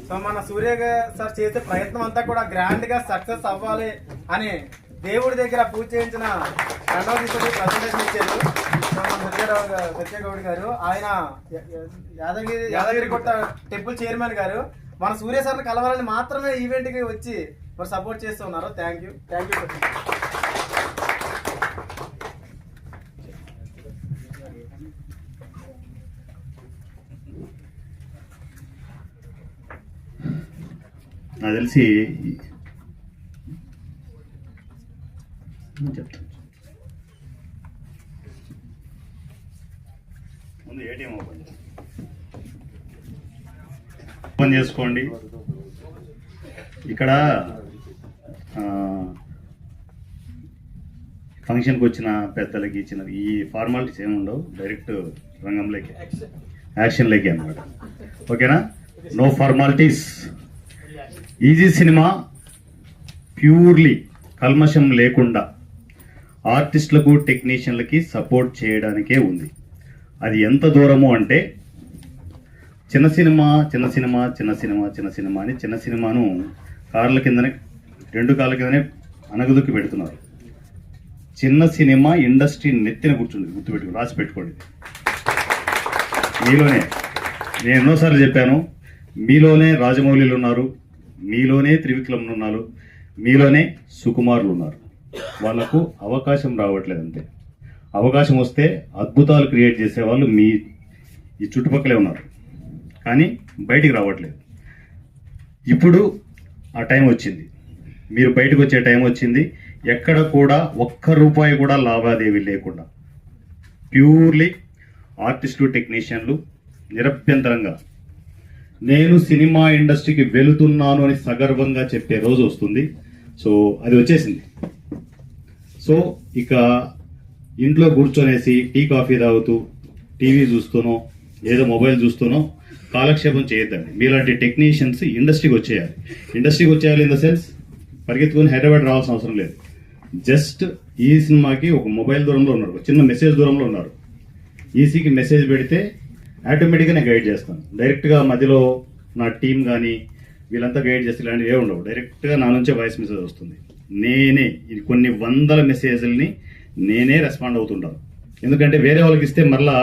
So మన సూర్య sir చేసే ప్రయత్నం అంతా కూడా గ్రాండ్ గా సక్సెస్ అవ్వాలి అని దేవుడి దగ్గర పూజ చేయించిన రెండవ తీసుకొని ప్రజెంటేషన్ ఇచ్చారు. సో మన సత్యగౌడ్ గారు, ఆయన యాదగిరిగుట్ట టెంపుల్ చైర్మన్ గారు మన సూర్య సార్ని కలవాలని మాత్రమే ఈవెంట్ కి వచ్చి మరి సపోర్ట్ చేస్తూ ఉన్నారు. Thank you. నాకు తెలిసి చెప్తాను. ముందు ఏటీఎం ఓపెన్ చేసుకోండి. ఇక్కడ ఫంక్షన్కి వచ్చిన పెద్దలకి ఇచ్చిన ఈ ఫార్మాలిటీస్ ఏమి ఉండవు, డైరెక్ట్ రంగంలోకి యాక్షన్లోకి అన్నమాట. ఓకేనా? No formalities. Easy cinema purely కల్మషం లేకుండా ఆర్టిస్టులకు టెక్నీషియన్లకి సపోర్ట్ చేయడానికే ఉంది. అది ఎంత దూరము అంటే చిన్న సినిమా అని చిన్న సినిమాను కార్ల కిందనే, 2 కాళ్ళ కిందనే అనగదుక్కి పెడుతున్నారు. చిన్న సినిమా ఇండస్ట్రీ నెత్తిన కూర్చుంది. గుర్తుపెట్టుకుని రాసి పెట్టుకోండి. మీలోనే, నేను ఎన్నోసార్లు చెప్పాను, మీలోనే రాజమౌళిలు ఉన్నారు, మీలోనే త్రివిక్రమ్లు ఉన్నారు, మీలోనే సుకుమారులు ఉన్నారు. వాళ్ళకు అవకాశం రావట్లేదు అంతే. అవకాశం వస్తే అద్భుతాలు క్రియేట్ చేసేవాళ్ళు మీ ఈ చుట్టుపక్కలే ఉన్నారు, కానీ బయటికి రావట్లేదు. ఇప్పుడు ఆ టైం వచ్చింది, మీరు బయటకు వచ్చే టైం వచ్చింది. ఎక్కడ కూడా ₹1 కూడా లావాదేవీ లేకుండా ప్యూర్లీ ఆర్టిస్టులు టెక్నీషియన్లు నిరభ్యంతరంగా నేను సినిమా ఇండస్ట్రీకి వెళుతున్నాను అని సగర్వంగా చెప్పే రోజు వస్తుంది. సో అది వచ్చేసింది. సో ఇక ఇంట్లో కూర్చొనేసి టీ కాఫీ తాగుతూ టీవీ చూస్తూనో ఏదో మొబైల్ చూస్తూనో కాలక్షేపం చేయొద్దండి. మీలాంటి టెక్నీషియన్స్ ఇండస్ట్రీకి వచ్చేయాలి. ఇన్ ద సెన్స్ పరిగెత్తుకొని హైదరాబాద్ రావాల్సిన అవసరం లేదు. జస్ట్ ఈ సినిమాకి ఒక మొబైల్ దూరంలో ఉన్నారు, చిన్న మెసేజ్ దూరంలో ఉన్నారు. ఈసీకి మెసేజ్ పెడితే ఆటోమేటిక్గా నేను గైడ్ చేస్తాను. డైరెక్ట్గా మధ్యలో నా టీం కానీ వీళ్ళంతా గైడ్ చేస్తే ఇలాంటివి ఏ ఉండవు. డైరెక్ట్గా నా నుంచే వాయిస్ మెసేజ్ వస్తుంది. నేనే ఇది కొన్ని వందల మెసేజ్ని నేనే రెస్పాండ్ అవుతుంటాను. ఎందుకంటే వేరే వాళ్ళకి ఇస్తే మళ్ళా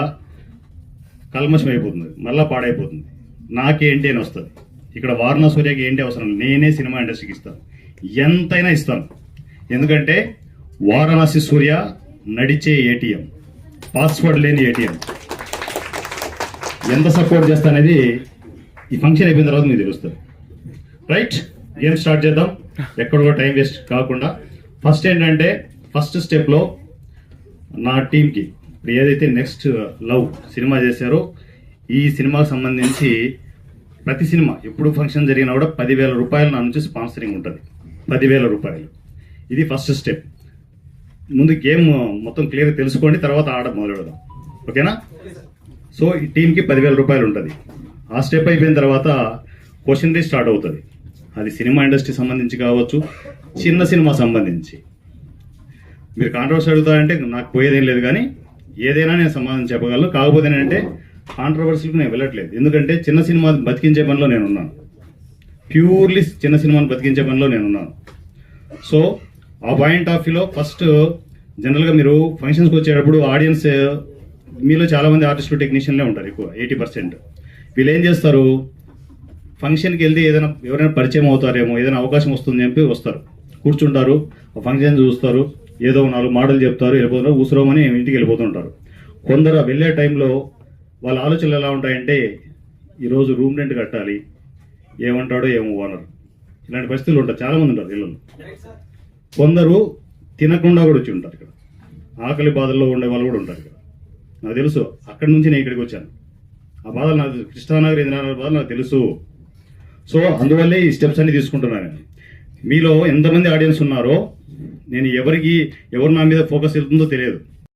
కల్మషం అయిపోతుంది, మళ్ళీ పాడైపోతుంది. నాకేంటి అని వస్తుంది. ఇక్కడ వారణా సూర్యకి ఏంటి అవసరం, నేనే సినిమా ఇండస్ట్రీకి ఇస్తాను, ఎంతైనా ఇస్తాను. ఎందుకంటే వారణాసి సూర్య నడిచే ఏటీఎం, పాస్వర్డ్ లేని ఏటీఎం. ఎంత సపోర్ట్ చేస్తానేది ఈ ఫంక్షన్ అయిపోయిన తర్వాత మీకు తెలుస్తుంది. రైట్, గేమ్ స్టార్ట్ చేద్దాం. ఎక్కడ కూడా టైం వేస్ట్ కాకుండా ఫస్ట్ ఏంటంటే, ఫస్ట్ స్టెప్లో నా టీంకి ఇప్పుడు ఏదైతే నెక్స్ట్ లవ్ సినిమా చేశారో ఈ సినిమాకు సంబంధించి ప్రతి సినిమా ఎప్పుడు ఫంక్షన్ జరిగినా కూడా ₹10,000 నా నుంచి స్పాన్సరింగ్ ఉంటుంది. ₹10,000. ఇది ఫస్ట్ స్టెప్. ముందు గేమ్ మొత్తం క్లియర్గా తెలుసుకోండి, తర్వాత ఆడ మొదలు పెడదాం. ఓకేనా? సో ఈ టీంకి ₹10,000 ఉంటుంది. ఆ స్టెప్ అయిపోయిన తర్వాత క్వశ్చనరీ స్టార్ట్ అవుతుంది. అది సినిమా ఇండస్ట్రీ సంబంధించి కావచ్చు, చిన్న సినిమా సంబంధించి. మీరు కాంట్రవర్సీ అడుగుతారంటే నాకు పోయేదేం లేదు, కానీ ఏదైనా నేను సమాధానం చెప్పగలను. కాకపోతే ఏంటంటే కాంట్రవర్సీలకు నేను వెళ్ళట్లేదు. ఎందుకంటే చిన్న సినిమా బతికించే పనిలో నేను ఉన్నాను. ప్యూర్లీ చిన్న సినిమాని బతికించే పనిలో నేను ఉన్నాను. సో ఆ పాయింట్ ఆఫ్ వ్యూలో ఫస్ట్ జనరల్గా మీరు ఫంక్షన్స్కి వచ్చేటప్పుడు ఆడియన్స్ మీలో చాలామంది ఆర్టిస్టులు టెక్నీషియన్లే ఉంటారు, ఎక్కువ 80%. వీళ్ళు ఏం చేస్తారు, ఫంక్షన్కి వెళ్తే ఎవరైనా పరిచయం అవుతారేమో, ఏదైనా అవకాశం వస్తుందని చెప్పి వస్తారు, కూర్చుంటారు, ఆ ఫంక్షన్ చూస్తారు, ఏదో 4 మాటలు చెప్తారు, వెళ్ళిపోతారు, ఊసరోమని ఇంటికి వెళ్ళిపోతుంటారు. కొందరు వెళ్ళే టైంలో వాళ్ళ ఆలోచనలు ఎలా ఉంటాయంటే, ఈరోజు రూమ్ రెంట్ కట్టాలి, ఏమంటాడో ఏమో ఓనర్, ఇలాంటి పరిస్థితులు ఉంటారు. చాలామంది ఉంటారు ఇళ్ళలో. కొందరు తినకుండా కూడా వచ్చి ఉంటారు. ఇక్కడ ఆకలి బాధల్లో ఉండే వాళ్ళు కూడా ఉంటారు. ఇక్కడ నాకు తెలుసు, అక్కడి నుంచి నేను ఇక్కడికి వచ్చాను. ఆ బాధలు నాకు, కృష్ణానగర్ ఇంద్రానగర్ బాధలు నాకు తెలుసు. సో అందువల్లే ఈ స్టెప్స్ అన్ని తీసుకుంటున్నాను. మీలో ఎంతమంది ఆడియన్స్ ఉన్నారో, నేను ఎవరు నా మీద ఫోకస్ వెళ్తుందో తెలియదు.